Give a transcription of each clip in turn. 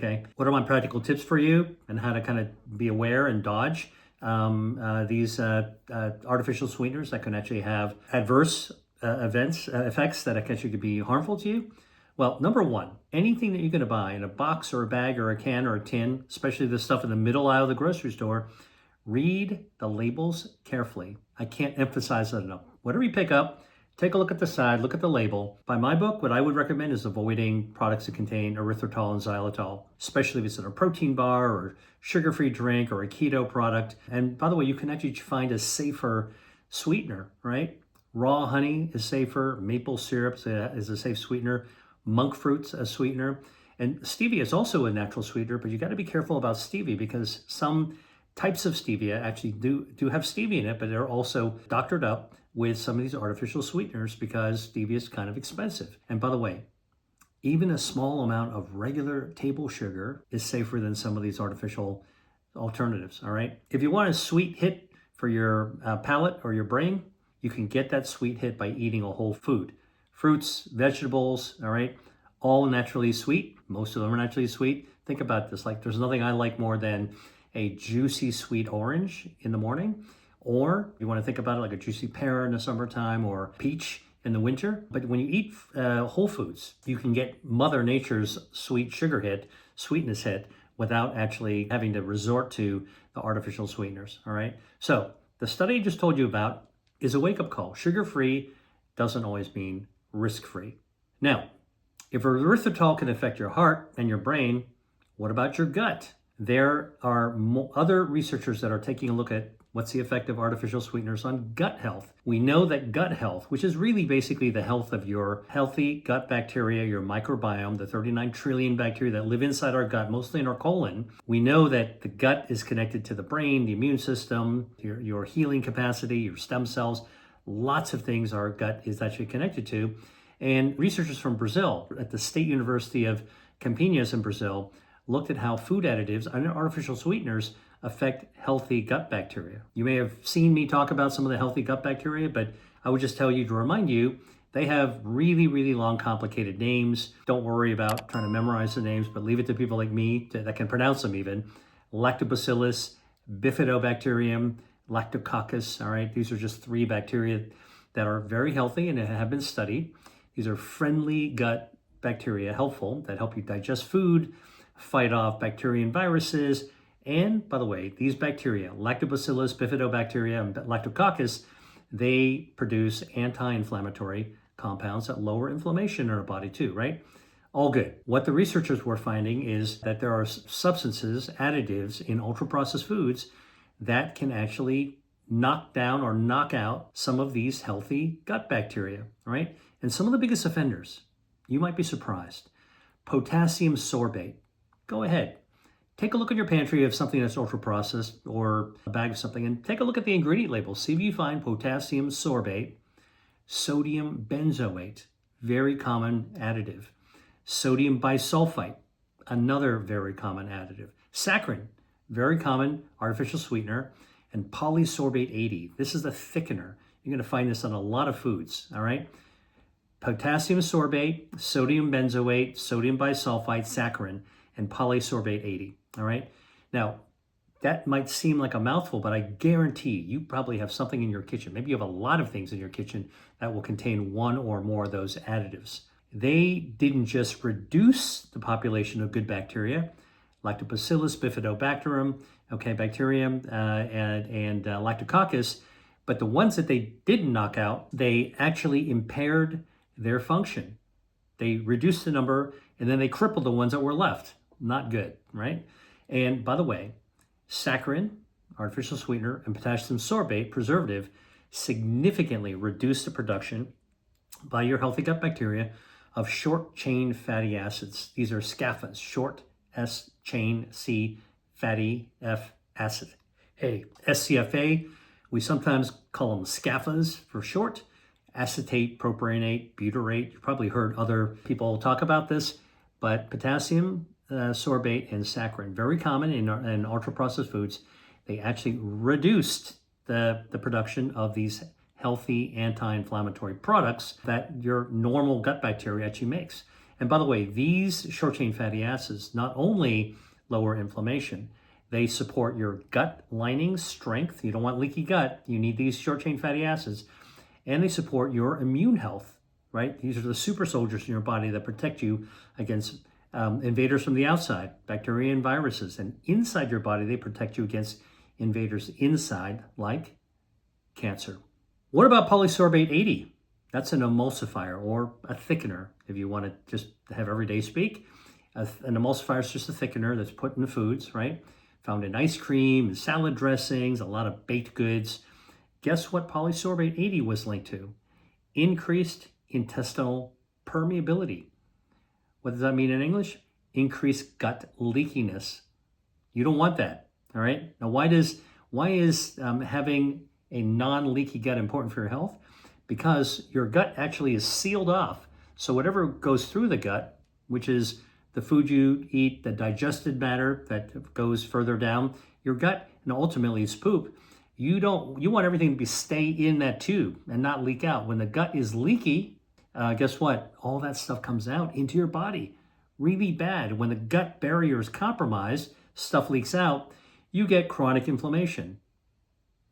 okay? What are my practical tips for you and how to kind of be aware and dodge these artificial sweeteners that can actually have adverse effects that actually could be harmful to you? Well, number one, anything that you're going to buy in a box or a bag or a can or a tin, especially the stuff in the middle aisle of the grocery store, read the labels carefully. I can't emphasize that enough. Whatever you pick up, take a look at the side, look at the label. By my book, what I would recommend is avoiding products that contain erythritol and xylitol, especially if it's in a protein bar or sugar-free drink or a keto product. And by the way, you can actually find a safer sweetener, right? Raw honey is safer. Maple syrup is a safe sweetener. Monk fruit's a sweetener. And stevia is also a natural sweetener, but you got to be careful about stevia because some types of stevia actually do have stevia in it, but they're also doctored up with some of these artificial sweeteners because stevia is kind of expensive. And by the way, even a small amount of regular table sugar is safer than some of these artificial alternatives, all right? If you want a sweet hit for your palate or your brain, you can get that sweet hit by eating a whole food. Fruits, vegetables, all right, all naturally sweet. Most of them are naturally sweet. Think about this, like there's nothing I like more than a juicy sweet orange in the morning, or you want to think about it like a juicy pear in the summertime or peach in the winter. But when you eat whole foods, you can get Mother Nature's sweet sugar hit, sweetness hit, without actually having to resort to the artificial sweeteners, all right? So the study I just told you about is a wake-up call. Sugar-free doesn't always mean risk-free. Now, if erythritol can affect your heart and your brain, what about your gut? There are other researchers that are taking a look at what's the effect of artificial sweeteners on gut health. We know that gut health, which is really basically the health of your healthy gut bacteria, your microbiome, the 39 trillion bacteria that live inside our gut, mostly in our colon. We know that the gut is connected to the brain, the immune system, your healing capacity, your stem cells. Lots of things our gut is actually connected to. And researchers from Brazil at the State University of Campinas in Brazil looked at how food additives and artificial sweeteners affect healthy gut bacteria. You may have seen me talk about some of the healthy gut bacteria, but I would just tell you to remind you, they have really, really long, complicated names. Don't worry about trying to memorize the names, but leave it to people like me that can pronounce them even. Lactobacillus, bifidobacterium, lactococcus, all right? These are just 3 bacteria that are very healthy and have been studied. These are friendly gut bacteria, helpful, that help you digest food, fight off bacteria and viruses. And by the way, these bacteria, lactobacillus, bifidobacteria, and lactococcus, they produce anti-inflammatory compounds that lower inflammation in our body too, right? All good. What the researchers were finding is that there are substances, additives in ultra-processed foods that can actually knock down or knock out some of these healthy gut bacteria, right? And some of the biggest offenders, you might be surprised. Potassium sorbate. Go ahead. Take a look at your pantry of something that's ultra-processed or a bag of something and take a look at the ingredient label. See if you find potassium sorbate, sodium benzoate, very common additive. Sodium bisulfite, another very common additive. Saccharin, very common artificial sweetener. And polysorbate 80. This is the thickener. You're going to find this on a lot of foods, all right? Potassium sorbate, sodium benzoate, sodium bisulfite, saccharin, and polysorbate 80, all right? Now, that might seem like a mouthful, but I guarantee you probably have something in your kitchen. Maybe you have a lot of things in your kitchen that will contain one or more of those additives. They didn't just reduce the population of good bacteria, Lactobacillus, bifidobacterium, bacterium, and lactococcus, but the ones that they didn't knock out, they actually impaired their function. They reduced the number, and then they crippled the ones that were left. Not good, right? And by the way, saccharin, artificial sweetener, and potassium sorbate, preservative, significantly reduce the production by your healthy gut bacteria of short-chain fatty acids. These are SCFAs, short S chain C fatty F acid. Hey, SCFA, we sometimes call them SCFAs for short. Acetate, propionate, butyrate. You've probably heard other people talk about this, but potassium sorbate and saccharin, very common in ultra-processed foods. They actually reduced the production of these healthy anti-inflammatory products that your normal gut bacteria actually makes. And by the way, these short-chain fatty acids not only lower inflammation, they support your gut lining strength. You don't want leaky gut. You need these short-chain fatty acids. And they support your immune health, right? These are the super soldiers in your body that protect you against invaders from the outside, bacteria and viruses. And inside your body, they protect you against invaders inside, like cancer. What about polysorbate 80? That's an emulsifier or a thickener, if you want to just have everyday speak. An emulsifier is just a thickener that's put in the foods, right? Found in ice cream, and salad dressings, a lot of baked goods. Guess what polysorbate 80 was linked to? Increased intestinal permeability. What does that mean in English? Increased gut leakiness. You don't want that, all right? Now, why is having a non-leaky gut important for your health? Because your gut actually is sealed off. So whatever goes through the gut, which is the food you eat, the digested matter that goes further down your gut, and ultimately is poop, you want everything to stay in that tube and not leak out. When the gut is leaky, guess what? All that stuff comes out into your body really bad. When the gut barrier is compromised, stuff leaks out, you get chronic inflammation.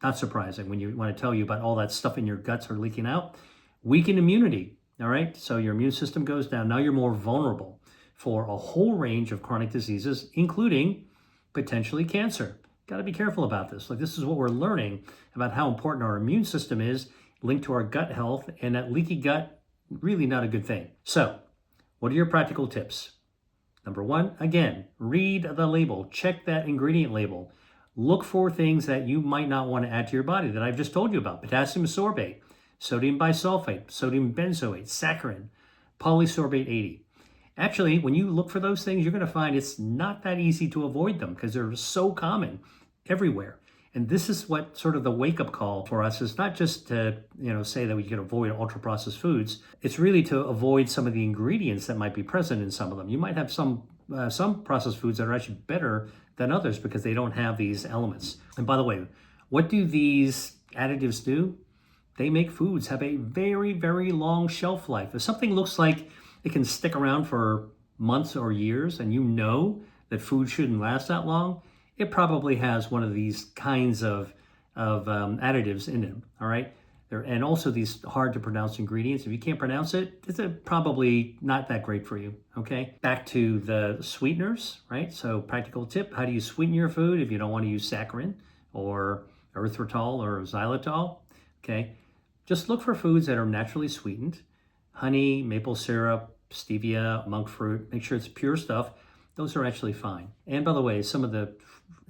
Not surprising when you want to tell you about all that stuff in your guts are leaking out. Weakened immunity, all right? So your immune system goes down. Now you're more vulnerable for a whole range of chronic diseases, including potentially cancer. Got to be careful about this. Like, this is what we're learning about how important our immune system is linked to our gut health, and that leaky gut, really not a good thing. So what are your practical tips? Number one, again, read the label. Check that ingredient label. Look for things that you might not want to add to your body that I've just told you about. Potassium sorbate, sodium bisulfite, sodium benzoate, saccharin, polysorbate 80. Actually, when you look for those things, you're going to find it's not that easy to avoid them because they're so common everywhere. And this is what sort of the wake-up call for us is, not just to say that we can avoid ultra-processed foods. It's really to avoid some of the ingredients that might be present in some of them. You might have some processed foods that are actually better than others because they don't have these elements. And by the way, what do these additives do? They make foods have a very, very long shelf life. If something looks like it can stick around for months or years, and you know that food shouldn't last that long, it probably has one of these kinds of additives in it, all right? And also these hard to pronounce ingredients. If you can't pronounce it, it's probably not that great for you, okay? Back to the sweeteners, right? So practical tip, how do you sweeten your food if you don't want to use saccharin or erythritol or xylitol, okay? Just look for foods that are naturally sweetened. Honey, maple syrup, stevia, monk fruit. Make sure it's pure stuff. Those are actually fine. And by the way, some of the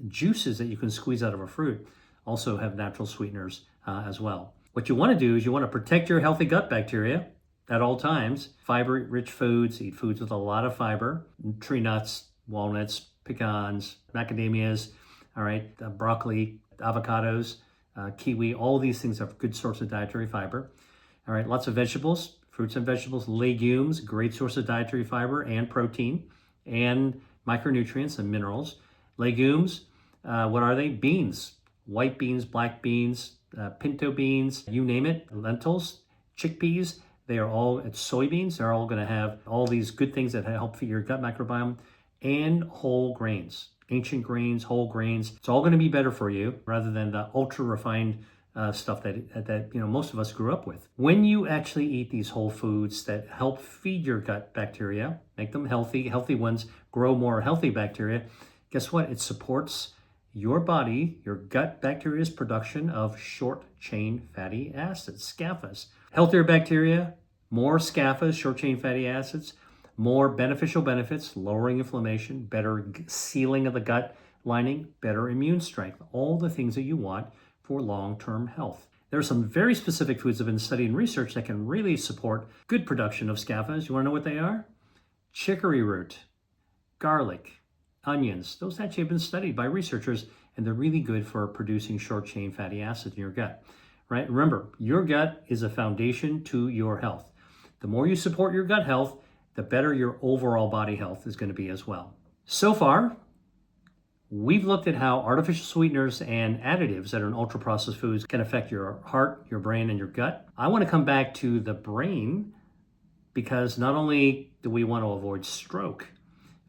juices that you can squeeze out of a fruit also have natural sweeteners as well. What you want to do is you want to protect your healthy gut bacteria at all times. Fiber-rich foods, eat foods with a lot of fiber, tree nuts, walnuts, pecans, macadamias, all right, broccoli, avocados, kiwi, all of these things are good source of dietary fiber. All right, lots of vegetables, fruits and vegetables, legumes, great source of dietary fiber and protein and micronutrients and minerals. Legumes, what are they? Beans, white beans, black beans, pinto beans, you name it, lentils, chickpeas, they are all, soybeans, they're all going to have all these good things that help feed your gut microbiome, and whole grains, ancient grains, whole grains. It's all going to be better for you rather than the ultra refined stuff that most of us grew up with. When you actually eat these whole foods that help feed your gut bacteria, make them healthy ones grow more healthy bacteria, guess what? It supports your body, your gut bacteria's production of short-chain fatty acids, SCFAs. Healthier bacteria, more SCFAs, short-chain fatty acids, more beneficial benefits, lowering inflammation, better sealing of the gut lining, better immune strength, all the things that you want for long-term health. There are some very specific foods that have been studied in research that can really support good production of SCFAs. You want to know what they are? Chicory root, garlic, onions. Those actually have been studied by researchers, and they're really good for producing short-chain fatty acids in your gut, right? Remember, your gut is a foundation to your health. The more you support your gut health, the better your overall body health is going to be as well. So far, we've looked at how artificial sweeteners and additives that are in ultra-processed foods can affect your heart, your brain, and your gut. I want to come back to the brain because not only do we want to avoid stroke,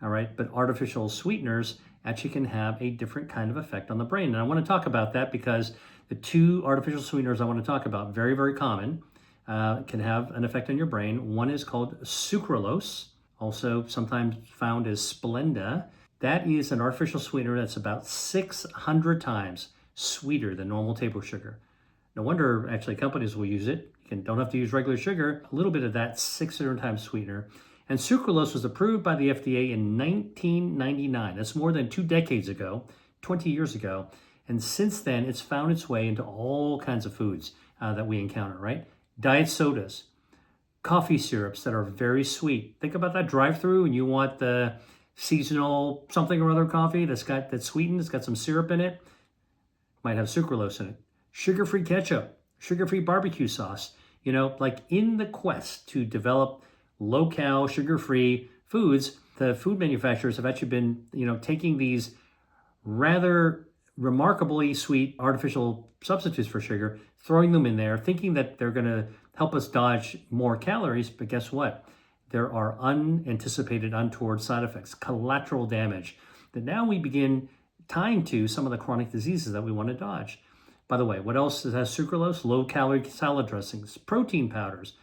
all right, but artificial sweeteners actually can have a different kind of effect on the brain. And I want to talk about that because the two artificial sweeteners I want to talk about, very, very common, can have an effect on your brain. One is called sucralose, also sometimes found as Splenda. That is an artificial sweetener that's about 600 times sweeter than normal table sugar. No wonder actually companies will use it. You don't have to use regular sugar, a little bit of that 600 times sweetener. And sucralose was approved by the FDA in 1999. That's more than 2 decades ago, 20 years ago. And since then, it's found its way into all kinds of foods that we encounter, right? Diet sodas, coffee syrups that are very sweet. Think about that drive-through and you want the seasonal something or other coffee that's sweetened, it's got some syrup in it, might have sucralose in it. Sugar-free ketchup, sugar-free barbecue sauce. Like in the quest to develop low-cal, sugar-free foods, the food manufacturers have actually been, taking these rather remarkably sweet artificial substitutes for sugar, throwing them in there, thinking that they're going to help us dodge more calories. But guess what? There are unanticipated, untoward side effects, collateral damage that now we begin tying to some of the chronic diseases that we want to dodge. By the way, what else has sucralose? Low-calorie salad dressings, protein powders,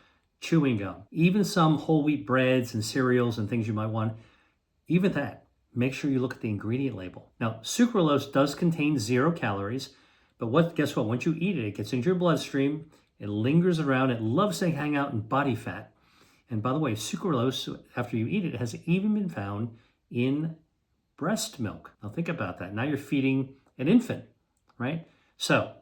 chewing gum, even some whole wheat breads and cereals and things you might want. Even that, make sure you look at the ingredient label. Now, sucralose does contain 0 calories, but guess what? Once you eat it, it gets into your bloodstream, it lingers around, it loves to hang out in body fat. And by the way, sucralose, after you eat it, has even been found in breast milk. Now think about that. Now you're feeding an infant, right? So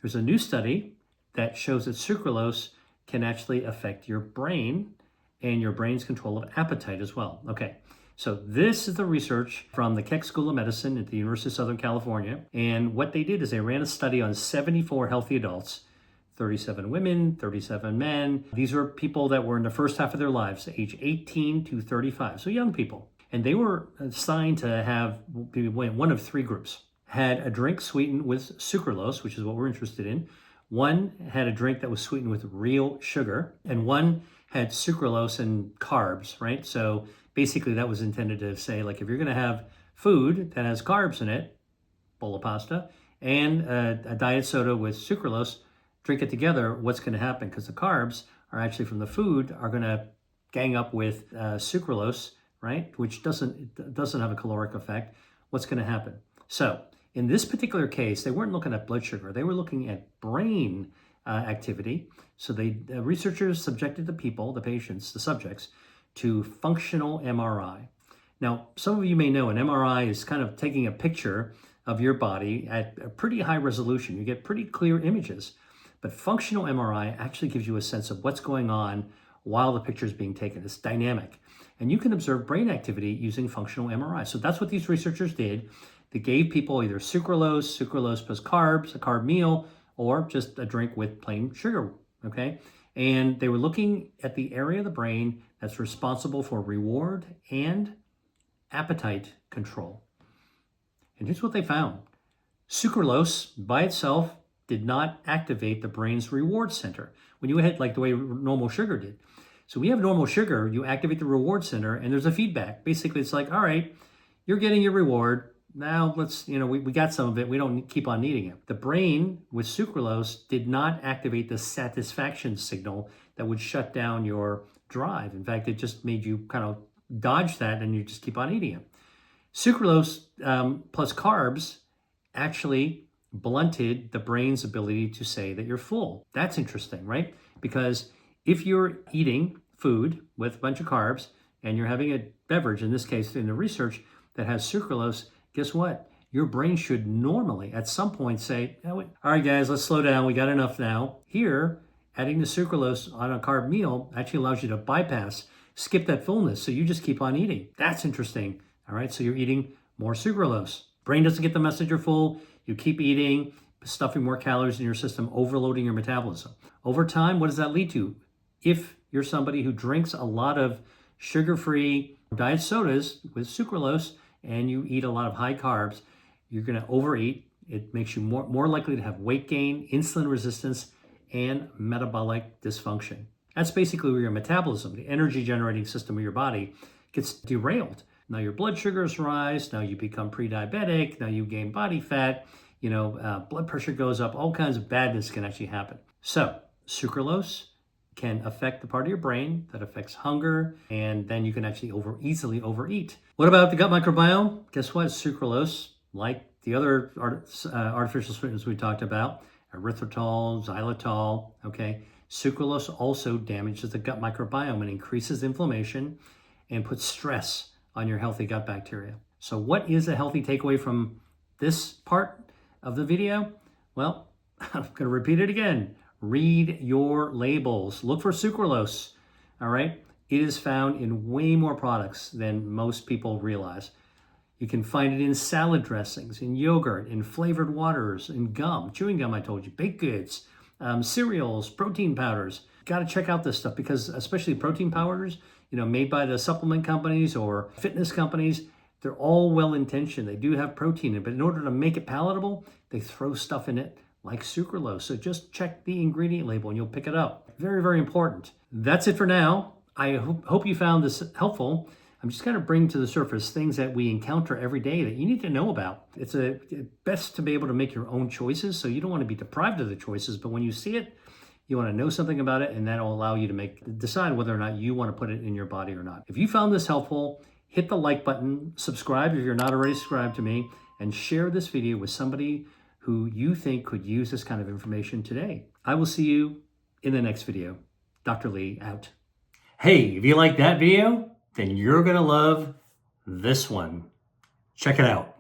there's a new study that shows that sucralose can actually affect your brain and your brain's control of appetite as well. Okay, so this is the research from the Keck School of Medicine at the University of Southern California. And what they did is they ran a study on 74 healthy adults, 37 women, 37 men. These were people that were in the first half of their lives, age 18 to 35, so young people. And they were assigned to have one of 3 groups. Had a drink sweetened with sucralose, which is what we're interested in. One had a drink that was sweetened with real sugar, and one had sucralose and carbs, right? So basically that was intended to say, like, if you're going to have food that has carbs in it, bowl of pasta, and a diet soda with sucralose, drink it together, what's going to happen? Because the carbs are actually from the food are going to gang up with sucralose, right? Which doesn't have a caloric effect. What's going to happen? So in this particular case, they weren't looking at blood sugar. They were looking at brain activity. So the researchers subjected the people, the patients, the subjects, to functional MRI. Now, some of you may know an MRI is kind of taking a picture of your body at a pretty high resolution. You get pretty clear images. But functional MRI actually gives you a sense of what's going on while the picture is being taken. It's dynamic. And you can observe brain activity using functional MRI. So that's what these researchers did. They gave people either sucralose plus carbs, a carb meal, or just a drink with plain sugar, okay? And they were looking at the area of the brain that's responsible for reward and appetite control. And here's what they found. Sucralose by itself did not activate the brain's reward center when you had, like the way normal sugar did. So we have normal sugar, you activate the reward center and there's a feedback. Basically, it's like, all right, you're getting your reward. Now let's, we got some of it. We don't keep on needing it. The brain with sucralose did not activate the satisfaction signal that would shut down your drive. In fact, it just made you kind of dodge that and you just keep on eating it. Sucralose plus carbs actually blunted the brain's ability to say that you're full. That's interesting, right? Because if you're eating food with a bunch of carbs and you're having a beverage, in this case in the research that has sucralose, guess what? Your brain should normally at some point say, all right guys, let's slow down. We got enough now. Here, adding the sucralose on a carb meal actually allows you to skip that fullness. So you just keep on eating. That's interesting. All right, so you're eating more sucralose. Brain doesn't get the message you're full. You keep eating, stuffing more calories in your system, overloading your metabolism. Over time, what does that lead to? If you're somebody who drinks a lot of sugar-free diet sodas with sucralose and you eat a lot of high carbs, you're going to overeat. It makes you more likely to have weight gain, insulin resistance, and metabolic dysfunction. That's basically where your metabolism, the energy generating system of your body, gets derailed. Now your blood sugars rise, now you become pre-diabetic, now you gain body fat, blood pressure goes up, all kinds of badness can actually happen. So sucralose can affect the part of your brain that affects hunger, and then you can actually easily overeat. What about the gut microbiome? Guess what? Sucralose, like the other artificial sweeteners we talked about, erythritol, xylitol, okay? Sucralose also damages the gut microbiome and increases inflammation and puts stress on your healthy gut bacteria. So what is a healthy takeaway from this part of the video? Well, I'm going to repeat it again. Read your labels. Look for sucralose, all right? It is found in way more products than most people realize. You can find it in salad dressings, in yogurt, in flavored waters, in gum, chewing gum I told you, baked goods, cereals, protein powders. Got to check out this stuff because especially protein powders, made by the supplement companies or fitness companies, they're all well-intentioned. They do have protein in it, but in order to make it palatable, they throw stuff in it like sucralose. So just check the ingredient label and you'll pick it up. Very, very important. That's it for now. I hope you found this helpful. I'm just going to bring to the surface things that we encounter every day that you need to know about. It's best to be able to make your own choices, so you don't want to be deprived of the choices, but when you see it, you want to know something about it, and that'll allow you to decide whether or not you want to put it in your body or not. If you found this helpful, hit the like button, subscribe if you're not already subscribed to me, and share this video with somebody who you think could use this kind of information today. I will see you in the next video. Dr. Lee out. Hey, if you like that video, then you're going to love this one. Check it out.